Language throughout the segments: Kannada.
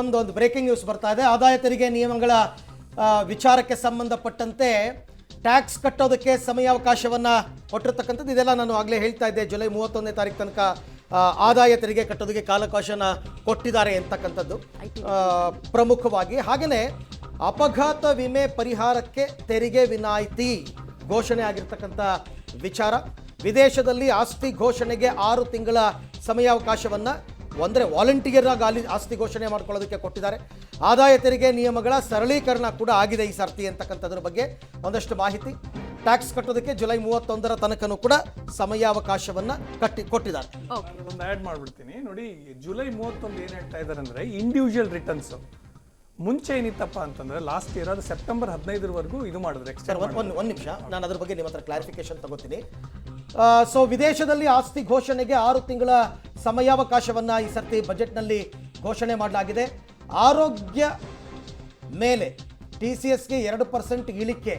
ಒಂದು ಬ್ರೇಕಿಂಗ್ ನ್ಯೂಸ್ ಬರ್ತಾ ಇದೆ. ಆದಾಯ ತೆರಿಗೆ ನಿಯಮಗಳ ವಿಚಾರಕ್ಕೆ ಸಂಬಂಧಪಟ್ಟಂತೆ ಟ್ಯಾಕ್ಸ್ ಕಟ್ಟೋದಕ್ಕೆ ಸಮಯಾವಕಾಶವನ್ನು ಕೊಟ್ಟಿರ್ತಕ್ಕಂಥದ್ದು. ಇದೆಲ್ಲ ನಾನು ಆಗಲೇ ಹೇಳ್ತಾ ಇದ್ದೆ, ಜುಲೈ 31ನೇ ತಾರೀಕು ತನಕ ಆದಾಯ ತೆರಿಗೆ ಕಟ್ಟೋದಕ್ಕೆ ಕಾಲಾವಕಾಶನ ಕೊಟ್ಟಿದ್ದಾರೆ ಅಂತಕ್ಕಂಥದ್ದು ಪ್ರಮುಖವಾಗಿ. ಹಾಗೆಯೇ ಅಪಘಾತ ವಿಮೆ ಪರಿಹಾರಕ್ಕೆ ತೆರಿಗೆ ವಿನಾಯಿತಿ ಘೋಷಣೆ ಆಗಿರ್ತಕ್ಕಂಥ ವಿಚಾರ. ವಿದೇಶದಲ್ಲಿ ಆಸ್ತಿ ಘೋಷಣೆಗೆ 6 ತಿಂಗಳ ಸಮಯಾವಕಾಶವನ್ನು ಅಂದರೆ ವಾಲಂಟಿಯರ್ ಆಗಿ ಆಸ್ತಿ ಘೋಷಣೆ ಮಾಡ್ಕೊಳ್ಳೋದಕ್ಕೆ ಕೊಟ್ಟಿದ್ದಾರೆ. ಆದಾಯ ತೆರಿಗೆ ನಿಯಮಗಳ ಸರಳೀಕರಣ ಕೂಡ ಆಗಿದೆ ಈ ಸರ್ತಿ ಅಂತಕ್ಕಂಥದ್ರ ಬಗ್ಗೆ ಒಂದಷ್ಟು ಮಾಹಿತಿ. ಟ್ಯಾಕ್ಸ್ ಕಟ್ಟೋದಕ್ಕೆ ಜುಲೈ 31ರ ತನಕನೂ ಕೂಡ ಸಮಯಾವಕಾಶವನ್ನು ಕೊಟ್ಟಿದ್ದಾರೆ. ಒಂದು ಆ್ಯಡ್ ಮಾಡಿಬಿಡ್ತೀನಿ ನೋಡಿ. ಜುಲೈ 31 ಏನು ಹೇಳ್ತಾ ಇದ್ದಾರೆ ಅಂದರೆ ಇಂಡಿವಿಜುವಲ್ ರಿಟರ್ನ್ಸ್ ಮುಂಚೆ ಏನಿತ್ತಪ್ಪ ಅಂತಂದ್ರೆ ಲಾಸ್ಟ್ ಇಯರ್ ಅದು ಸೆಪ್ಟೆಂಬರ್ 15ರವರೆಗೂ ಇದು ಮಾಡಿದ್ರೆ. ಒಂದು ನಿಮಿಷ, ನಾನು ಅದ್ರ ಬಗ್ಗೆ ನಿಮ್ಮ ಹತ್ರ ಕ್ಲಾರಿಫಿಕೇಶನ್ ತಗೋತೀನಿ. ಸೊ ವಿದೇಶದಲ್ಲಿ ಆಸ್ತಿ ಘೋಷಣೆಗೆ 6 ತಿಂಗಳ ಸಮಯಾವಕಾಶವನ್ನು ಈ ಸರ್ತಿ ಬಜೆಟ್ನಲ್ಲಿ ಘೋಷಣೆ ಮಾಡಲಾಗಿದೆ. ಆರೋಗ್ಯ ಮೇಲೆ TCSಗೆ 2% ಇಳಿಕೆ,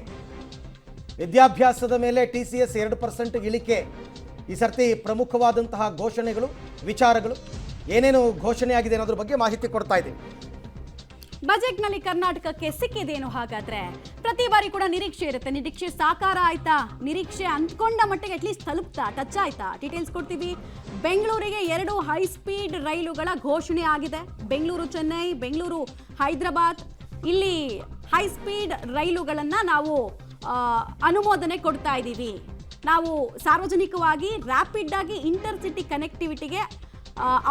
ವಿದ್ಯಾಭ್ಯಾಸದ ಮೇಲೆ TCS 2% ಇಳಿಕೆ ಈ ಸರ್ತಿ ಪ್ರಮುಖವಾದಂತಹ ಘೋಷಣೆಗಳು, ವಿಚಾರಗಳು ಏನೇನು ಘೋಷಣೆಯಾಗಿದೆ ಅನ್ನೋದ್ರ ಬಗ್ಗೆ ಮಾಹಿತಿ ಕೊಡ್ತಾ ಇದ್ದೀವಿ. ಬಜೆಟ್ನಲ್ಲಿ ಕರ್ನಾಟಕಕ್ಕೆ ಸಿಕ್ಕಿದೇನು ಹಾಗಾದ್ರೆ? ಪ್ರತಿ ಬಾರಿ ಕೂಡ ನಿರೀಕ್ಷೆ ಇರುತ್ತೆ. ನಿರೀಕ್ಷೆ ಸಾಕಾರ ಆಯ್ತಾ? ನಿರೀಕ್ಷೆ ಅಂದ್ಕೊಂಡ ಮಟ್ಟಿಗೆ ಅಟ್ಲೀಸ್ಟ್ ತಲುಪ್ತಾ, ಟಚ್ ಆಯ್ತಾ? ಡೀಟೇಲ್ಸ್ ಕೊಡ್ತೀವಿ. ಬೆಂಗಳೂರಿಗೆ 2 ಹೈ ಸ್ಪೀಡ್ ರೈಲುಗಳ ಘೋಷಣೆ ಆಗಿದೆ. ಬೆಂಗಳೂರು ಚೆನ್ನೈ, ಬೆಂಗಳೂರು ಹೈದರಾಬಾದ್, ಇಲ್ಲಿ ಹೈ ಸ್ಪೀಡ್ ರೈಲುಗಳನ್ನು ನಾವು ಅನುಮೋದನೆ ಕೊಡ್ತಾ ಇದ್ದೀವಿ. ನಾವು ಸಾರ್ವಜನಿಕವಾಗಿ ರ್ಯಾಪಿಡ್ ಆಗಿ ಇಂಟರ್ ಸಿಟಿ ಕನೆಕ್ಟಿವಿಟಿಗೆ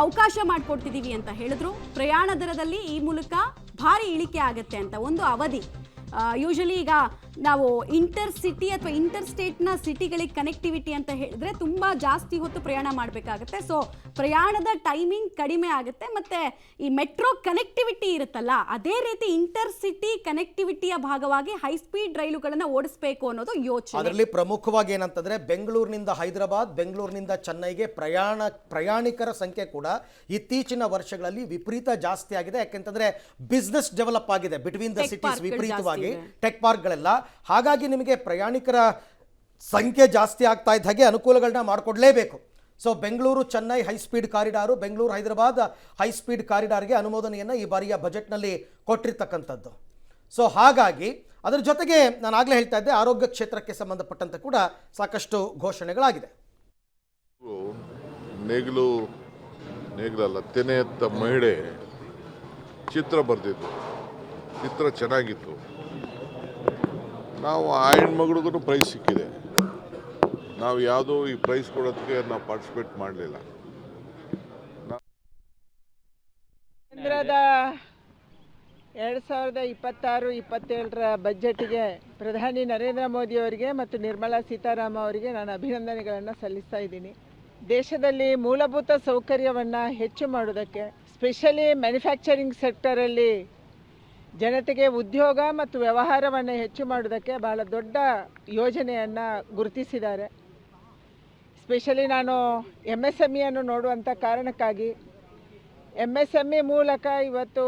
ಅವಕಾಶ ಮಾಡಿಕೊಡ್ತಿದ್ದೀವಿ ಅಂತ ಹೇಳಿದ್ರು. ಪ್ರಯಾಣ ದರದಲ್ಲಿ ಈ ಮೂಲಕ ಭಾರಿ ಇಳಿಕೆ ಆಗುತ್ತೆ ಅಂತ ಒಂದು ಅವಧಿ. ಯೂಶಲಿ ಈಗ ನಾವು ಇಂಟರ್ ಸಿಟಿ ಅಥವಾ ಇಂಟರ್ ಸ್ಟೇಟ್ನ ಸಿಟಿಗಳಿಗೆ ಕನೆಕ್ಟಿವಿಟಿ ಅಂತ ಹೇಳಿದ್ರೆ ತುಂಬ ಜಾಸ್ತಿ ಹೊತ್ತು ಪ್ರಯಾಣ ಮಾಡಬೇಕಾಗುತ್ತೆ. ಸೊ ಪ್ರಯಾಣದ ಟೈಮಿಂಗ್ ಕಡಿಮೆ ಆಗುತ್ತೆ. ಮತ್ತು ಈ ಮೆಟ್ರೋ ಕನೆಕ್ಟಿವಿಟಿ ಇರುತ್ತಲ್ಲ, ಅದೇ ರೀತಿ ಇಂಟರ್ ಸಿಟಿ ಕನೆಕ್ಟಿವಿಟಿಯ ಭಾಗವಾಗಿ ಹೈ ಸ್ಪೀಡ್ ರೈಲುಗಳನ್ನು ಓಡಿಸಬೇಕು ಅನ್ನೋದು ಯೋಚನೆ. ಅದರಲ್ಲಿ ಪ್ರಮುಖವಾಗಿ ಏನಂತಂದ್ರೆ ಬೆಂಗಳೂರಿನಿಂದ ಹೈದರಾಬಾದ್, ಬೆಂಗಳೂರಿನಿಂದ ಚೆನ್ನೈಗೆ ಪ್ರಯಾಣಿಕರ ಸಂಖ್ಯೆ ಕೂಡ ಇತ್ತೀಚಿನ ವರ್ಷಗಳಲ್ಲಿ ವಿಪರೀತ ಜಾಸ್ತಿ ಆಗಿದೆ. ಯಾಕೆಂತಂದ್ರೆ ಬಿಸ್ನೆಸ್ ಡೆವಲಪ್ ಆಗಿದೆ ಬಿಟ್ವೀನ್ ದ ಸಿಟೀಸ್, ವಿಪರೀತವಾಗಿ ಟೆಕ್ ಪಾರ್ಕ್ಗಳೆಲ್ಲ. ಹಾಗಾಗಿ ನಿಮಗೆ ಪ್ರಯಾಣಿಕರ ಸಂಖ್ಯೆ ಜಾಸ್ತಿ ಆಗ್ತಾ ಇದ್ದ ಹಾಗೆ ಅನುಕೂಲಗಳನ್ನ ಮಾಡಿಕೊಡ್ಲೇಬೇಕು. So Bengaluru Chennai high speed corridor, Bengaluru Hyderabad high speed ಕಾರಿಡಾರ್ಗೆ ಅನುಮೋದನೆಯನ್ನು ಈ ಬಾರಿಯ ಬಜೆಟ್ನಲ್ಲಿ ಕೊಟ್ಟಿರ್ತಕ್ಕಂಥದ್ದು. ಸೊ ಹಾಗಾಗಿ ಅದರ ಜೊತೆಗೆ ನಾನು ಆಗಲೇ ಹೇಳ್ತಾ ಇದ್ದೆ, ಆರೋಗ್ಯ ಕ್ಷೇತ್ರಕ್ಕೆ ಸಂಬಂಧಪಟ್ಟಂತೆ ಕೂಡ ಸಾಕಷ್ಟು ಘೋಷಣೆಗಳಾಗಿದೆ. ನೇಗಿಲಲ್ಲ ತೆನೆ ಎತ್ತ ಮಹಿಳೆ ಚಿತ್ರ ಬರೆದಿದ್ದು, ಚಿತ್ರ ಚೆನ್ನಾಗಿತ್ತು. ನಾವು ಆ ಹೆಣ್ಮಗಳಿಗೂ ಪ್ರೈಸ್ ಸಿಕ್ಕಿದೆ. ನಾವು ಯಾವುದೋ ಈ ಪ್ರೈಸ್ ಕೊಡೋದಕ್ಕೆ ನಾವು ಪಾರ್ಟಿಸಿಪೇಟ್ ಮಾಡಲಿಲ್ಲ. ಕೇಂದ್ರದ 2026-27ರ ಬಜೆಟ್ಗೆ ಪ್ರಧಾನಿ ನರೇಂದ್ರ ಮೋದಿ ಅವರಿಗೆ ಮತ್ತು ನಿರ್ಮಲಾ ಸೀತಾರಾಮನ್ ಅವರಿಗೆ ನಾನು ಅಭಿನಂದನೆಗಳನ್ನು ಸಲ್ಲಿಸ್ತಾ ಇದ್ದೀನಿ. ದೇಶದಲ್ಲಿ ಮೂಲಭೂತ ಸೌಕರ್ಯವನ್ನು ಹೆಚ್ಚು ಮಾಡೋದಕ್ಕೆ, ಸ್ಪೆಷಲಿ ಮ್ಯಾನುಫ್ಯಾಕ್ಚರಿಂಗ್ ಸೆಕ್ಟರಲ್ಲಿ ಜನತೆಗೆ ಉದ್ಯೋಗ ಮತ್ತು ವ್ಯವಹಾರವನ್ನು ಹೆಚ್ಚು ಮಾಡೋದಕ್ಕೆ ಬಹಳ ದೊಡ್ಡ ಯೋಜನೆಯನ್ನು ಗುರುತಿಸಿದ್ದಾರೆ. ಸ್ಪೆಷಲಿ ನಾನು MSMEಯನ್ನು ನೋಡುವಂಥ ಕಾರಣಕ್ಕಾಗಿ MSME ಮೂಲಕ ಇವತ್ತು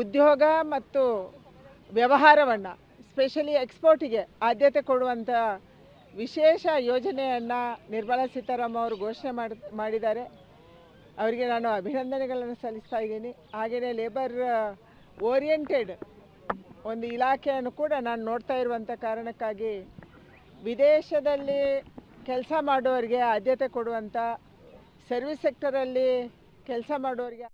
ಉದ್ಯೋಗ ಮತ್ತು ವ್ಯವಹಾರವನ್ನು, ಸ್ಪೆಷಲಿ ಎಕ್ಸ್ಪೋರ್ಟಿಗೆ ಆದ್ಯತೆ ಕೊಡುವಂಥ ವಿಶೇಷ ಯೋಜನೆಯನ್ನು ನಿರ್ಮಲಾ ಸೀತಾರಾಮನ್ ಅವರು ಘೋಷಣೆ ಮಾಡಿದ್ದಾರೆ. ಅವರಿಗೆ ನಾನು ಅಭಿನಂದನೆಗಳನ್ನು ಸಲ್ಲಿಸ್ತಾ ಇದ್ದೀನಿ. ಹಾಗೆಯೇ ಲೇಬರ್ ಓರಿಯೆಂಟೆಡ್ ಒಂದು ಇಲಾಖೆಯನ್ನು ಕೂಡ ನಾನು ನೋಡ್ತಾ ಇರುವಂಥ ಕಾರಣಕ್ಕಾಗಿ ವಿದೇಶದಲ್ಲಿ ಕೆಲಸ ಮಾಡೋರಿಗೆ ಆದ್ಯತೆ ಕೊಡುವಂಥ, ಸರ್ವಿಸ್ ಸೆಕ್ಟರಲ್ಲಿ ಕೆಲಸ ಮಾಡೋರಿಗೆ